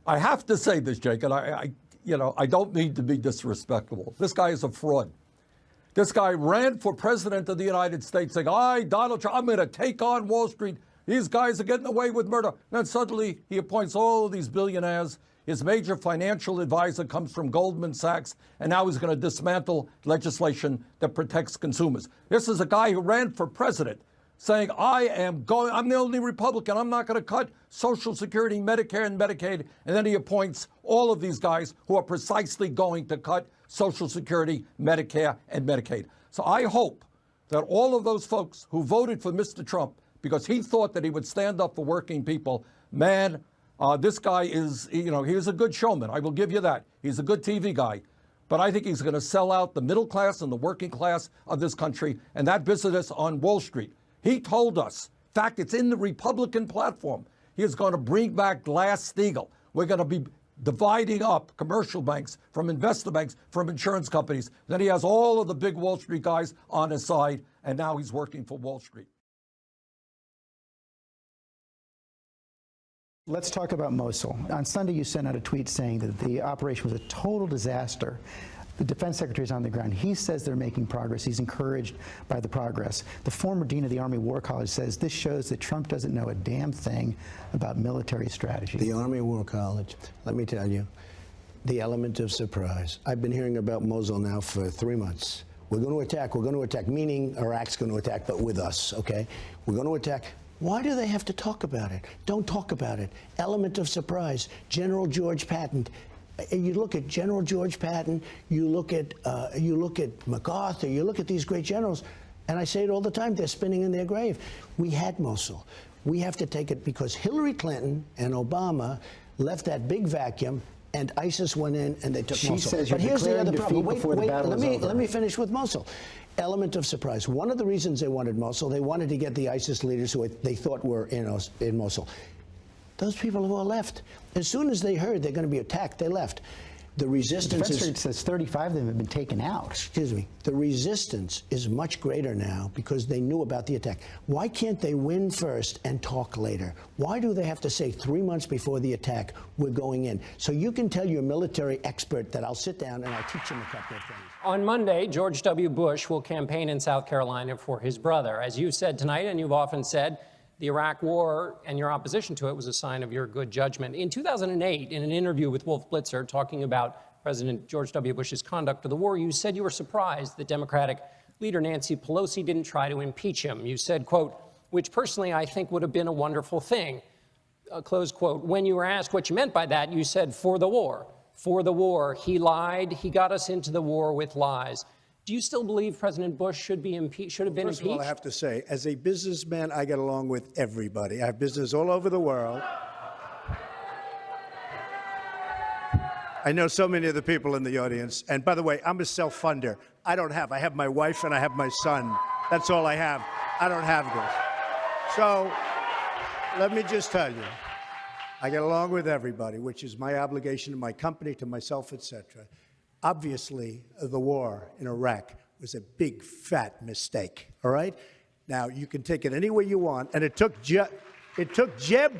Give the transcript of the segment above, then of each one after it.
I have to say this, Jake, and I don't mean to be disrespectful. This guy is a fraud. This guy ran for president of the United States saying, Donald Trump, I'm going to take on Wall Street. These guys are getting away with murder. Then suddenly he appoints all of these billionaires. His major financial advisor comes from Goldman Sachs, and now he's going to dismantle legislation that protects consumers. This is a guy who ran for president saying, I'm the only Republican. I'm not going to cut Social Security, Medicare, and Medicaid. And then he appoints all of these guys who are precisely going to cut Social Security, Medicare, and Medicaid. So I hope that all of those folks who voted for Mr. Trump because he thought that he would stand up for working people, man, this guy is, he's a good showman. I will give you that. He's a good TV guy. But I think he's going to sell out the middle class and the working class of this country and that business on Wall Street. He told us, in fact, it's in the Republican platform, he is going to bring back Glass-Steagall. We're going to be dividing up commercial banks from investor banks, from insurance companies. Then he has all of the big Wall Street guys on his side, and now he's working for Wall Street. Let's talk about Mosul. On Sunday, you sent out a tweet saying that the operation was a total disaster. The defense secretary is on the ground. He says they're making progress. He's encouraged by the progress. The former dean of the Army War College says this shows that Trump doesn't know a damn thing about military strategy. The Army War College, let me tell you, the element of surprise. I've been hearing about Mosul now for 3 months. We're going to attack, meaning Iraq's going to attack, but with us, okay? We're going to attack. Why do they have to talk about it? Don't talk about it. Element of surprise. General Patton. You look at General George Patton, you look at MacArthur, you look at these great generals, and I say it all the time, they're spinning in their grave. We had Mosul. We have to take it because Hillary Clinton and Obama left that big vacuum, and ISIS went in and they took Mosul. Says but here's the other problem. Wait, let me finish with Mosul. Element of surprise. One of the reasons they wanted Mosul, they wanted to get the ISIS leaders who they thought were in Mosul. Those people have all left. As soon as they heard they're going to be attacked, they left. The resistance is... says 35 of them have been taken out. Excuse me. The resistance is much greater now because they knew about the attack. Why can't they win first and talk later? Why do they have to say 3 months before the attack, we're going in? So you can tell your military expert that I'll sit down and I'll teach him a couple of things. On Monday, George W. Bush will campaign in South Carolina for his brother. As you said tonight, and you've often said, the Iraq War and your opposition to it was a sign of your good judgment. In 2008, in an interview with Wolf Blitzer talking about President George W. Bush's conduct of the war, you said you were surprised that Democratic leader Nancy Pelosi didn't try to impeach him. You said, quote, which personally I think would have been a wonderful thing, close quote. When you were asked what you meant by that, you said, for the war. For the war. He lied. He got us into the war with lies. Do you still believe President Bush should have been impeached? First of all, I have to say, as a businessman, I get along with everybody. I have business all over the world. I know so many of the people in the audience. And by the way, I'm a self-funder. I have my wife and I have my son. That's all I have. I don't have this. So let me just tell you, I get along with everybody, which is my obligation to my company, to myself, etc. Obviously, the war in Iraq was a big, fat mistake, all right? Now, you can take it any way you want, and it took Jeb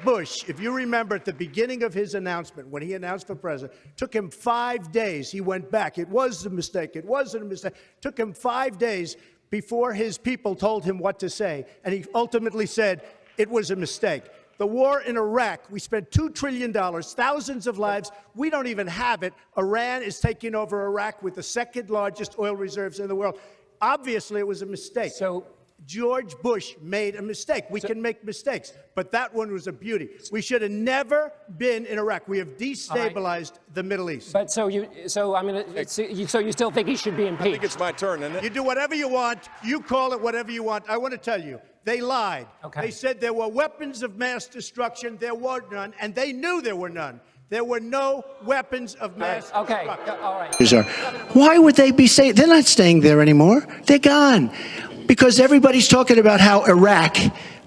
Bush, if you remember at the beginning of his announcement, when he announced for president, took him 5 days. He went back. It was a mistake. It wasn't a mistake. Took him 5 days before his people told him what to say, and he ultimately said it was a mistake. The war in Iraq, we spent $2 trillion, thousands of lives. We don't even have it. Iran is taking over Iraq with the second largest oil reserves in the world. Obviously, it was a mistake. So George Bush made a mistake. We can make mistakes, but that one was a beauty. We should have never been in Iraq. We have destabilized the Middle East. But so you still think he should be impeached? I think it's my turn, isn't it? You do whatever you want. You call it whatever you want. I want to tell you, they lied. Okay. They said there were weapons of mass destruction. There were none, and they knew there were none. There were no weapons of mass destruction. All right. Why would they be saying? They're not staying there anymore. They're gone. Because everybody's talking about how Iraq,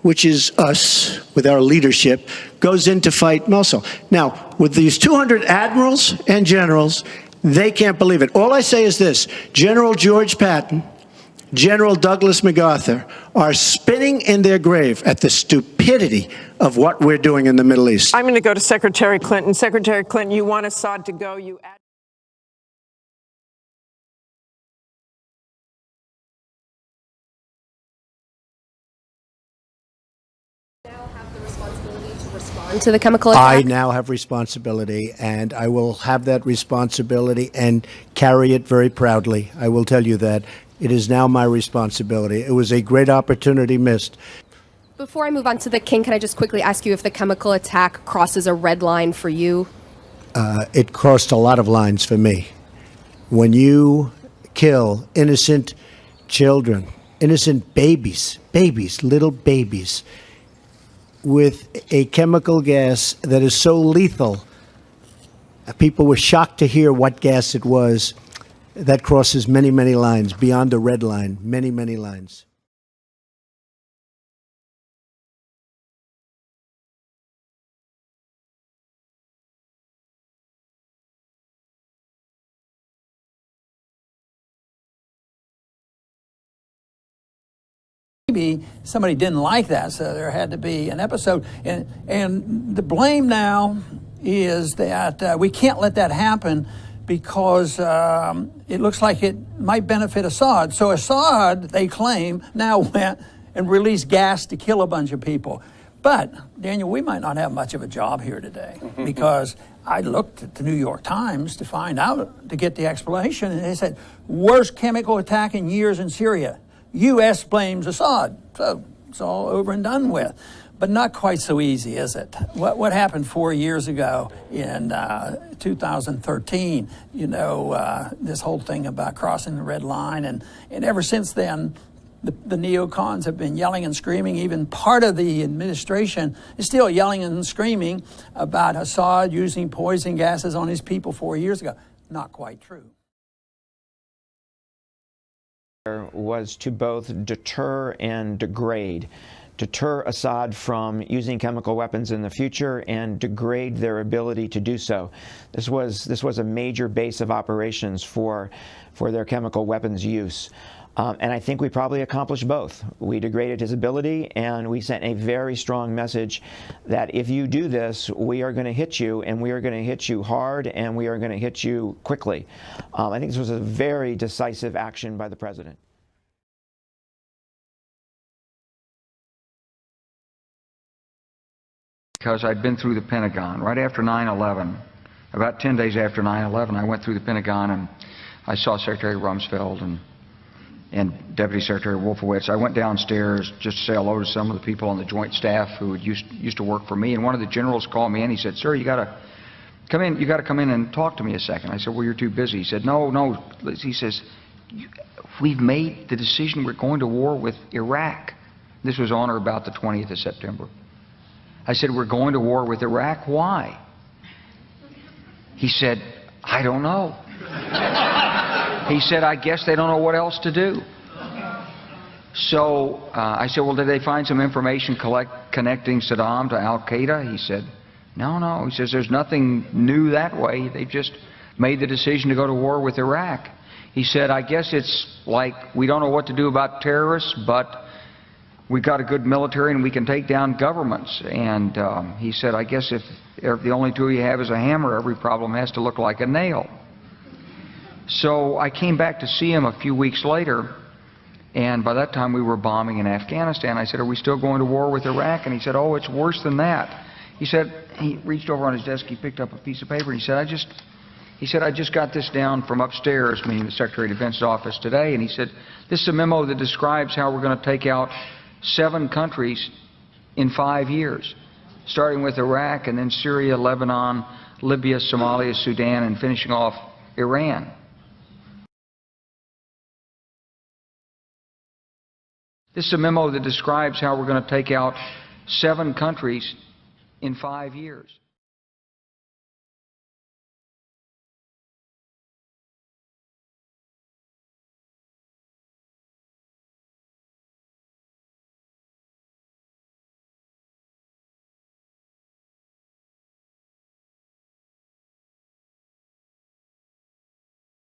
which is us with our leadership, goes in to fight Mosul. Now, with these 200 admirals and generals, they can't believe it. All I say is this: General George Patton General Douglas MacArthur are spinning in their grave at the stupidity of what we're doing in the Middle East. I'm going to go to Secretary Clinton. Secretary Clinton, you want Assad to go. You to the chemical attack? I now have responsibility, and I will have that responsibility and carry it very proudly. I will tell you that. It is now my responsibility. It was a great opportunity missed. Before I move on to the king, can I just quickly ask you if the chemical attack crosses a red line for you? It crossed a lot of lines for me. When you kill innocent children, innocent babies, little babies, with a chemical gas that is so lethal, people were shocked to hear what gas it was. That crosses many, many lines, beyond the red line, many, many lines. Maybe somebody didn't like that, so there had to be an episode. And the blame now is that we can't let that happen because it looks like it might benefit Assad. So Assad, they claim, now went and released gas to kill a bunch of people. But, Daniel, we might not have much of a job here today because I looked at the New York Times to find out, to get the explanation, and they said, worst chemical attack in years in Syria. U.S. blames Assad. So it's all over and done with. But not quite so easy, is it? What happened 4 years ago in 2013, this whole thing about crossing the red line. And ever since then, the neocons have been yelling and screaming. Even part of the administration is still yelling and screaming about Assad using poison gases on his people 4 years ago. Not quite true. Was to both deter and degrade. Deter Assad from using chemical weapons in the future and degrade their ability to do so. This was a major base of operations for their chemical weapons use. And I think we probably accomplished both. We degraded his ability, and we sent a very strong message that if you do this, we are going to hit you, and we are going to hit you hard, and we are going to hit you quickly. I think this was a very decisive action by the president. Because I'd been through the Pentagon right after 9/11. About 10 days after 9/11, I went through the Pentagon and I saw Secretary Rumsfeld and Deputy Secretary Wolfowitz. I went downstairs just to say hello to some of the people on the Joint Staff who used to work for me, and one of the generals called me in. He said, "Sir, you got to come in. You got to come in and talk to me a second." I said, "Well, you're too busy." He said, "No." He says, "We've made the decision. We're going to war with Iraq." This was on or about the 20th of September. I said, "We're going to war with Iraq. Why?" He said, "I don't know." He said, "I guess they don't know what else to do." So I said, "Well, did they find some information connecting Saddam to Al-Qaeda?" He said, No. He says, "There's nothing new that way. They've just made the decision to go to war with Iraq." He said, "I guess it's like we don't know what to do about terrorists, but we've got a good military and we can take down governments." And he said, "I guess if the only tool you have is a hammer, every problem has to look like a nail." So I came back to see him a few weeks later, and by that time we were bombing in Afghanistan. I said, "Are we still going to war with Iraq?" And he said, "Oh, it's worse than that." He said, he reached over on his desk, he picked up a piece of paper, and he said, I just got this down from upstairs," meaning the Secretary of Defense's office today, and he said, "This is a memo that describes how we're going to take out 7 countries in 5 years, starting with Iraq and then Syria, Lebanon, Libya, Somalia, Sudan, and finishing off Iran." This is a memo that describes how we're going to take out 7 countries in 5 years.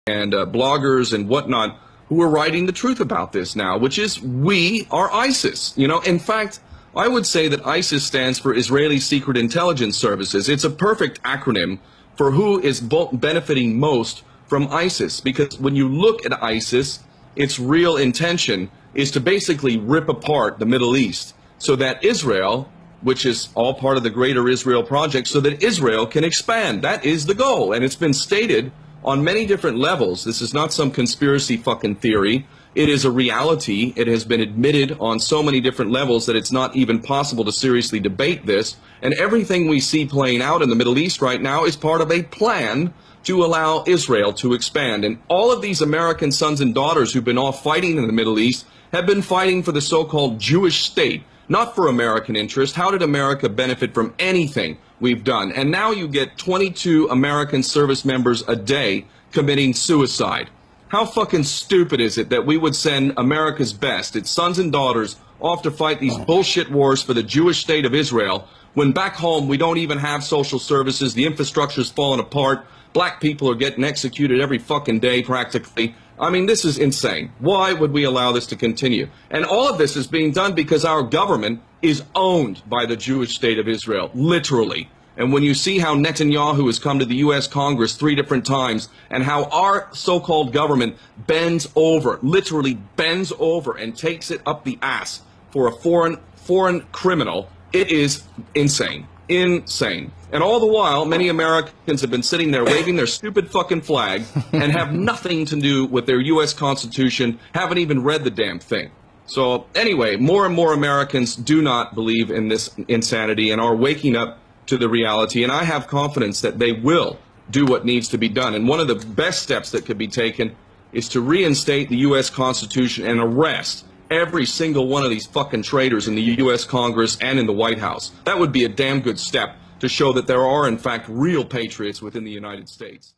And bloggers and whatnot who are writing the truth about this now, which is we are ISIS. You know, in fact, I would say that ISIS stands for Israeli Secret Intelligence Services. It's a perfect acronym for who is benefiting most from ISIS, because when you look at ISIS, its real intention is to basically rip apart the Middle East so that Israel, which is all part of the greater Israel project, so that Israel can expand. That is the goal, and it's been stated on many different levels. This is not some conspiracy fucking theory. It is a reality. It has been admitted on so many different levels that it's not even possible to seriously debate this. And everything we see playing out in the Middle East right now is part of a plan to allow Israel to expand. And all of these American sons and daughters who've been off fighting in the Middle East have been fighting for the so-called Jewish state, not for American interest. How did America benefit from anything we've done? And now you get 22 American service members a day committing suicide. How fucking stupid is it that we would send America's best, its sons and daughters, off to fight these bullshit wars for the Jewish state of Israel, when back home we don't even have social services, the infrastructure's falling apart, black people are getting executed every fucking day practically. I mean, this is insane. Why would we allow this to continue? And all of this is being done because our government is owned by the Jewish state of Israel, literally. And when you see how Netanyahu has come to the U.S. Congress 3 different times, and how our so-called government bends over, literally bends over and takes it up the ass for a foreign criminal, it is insane. Insane. And all the while, many Americans have been sitting there waving their stupid fucking flag and have nothing to do with their U.S. Constitution, haven't even read the damn thing. So anyway, more and more Americans do not believe in this insanity and are waking up to the reality, and I have confidence that they will do what needs to be done. And one of the best steps that could be taken is to reinstate the U.S. Constitution and arrest every single one of these fucking traitors in the U.S. Congress and in the White House. That would be a damn good step to show that there are, in fact, real patriots within the United States.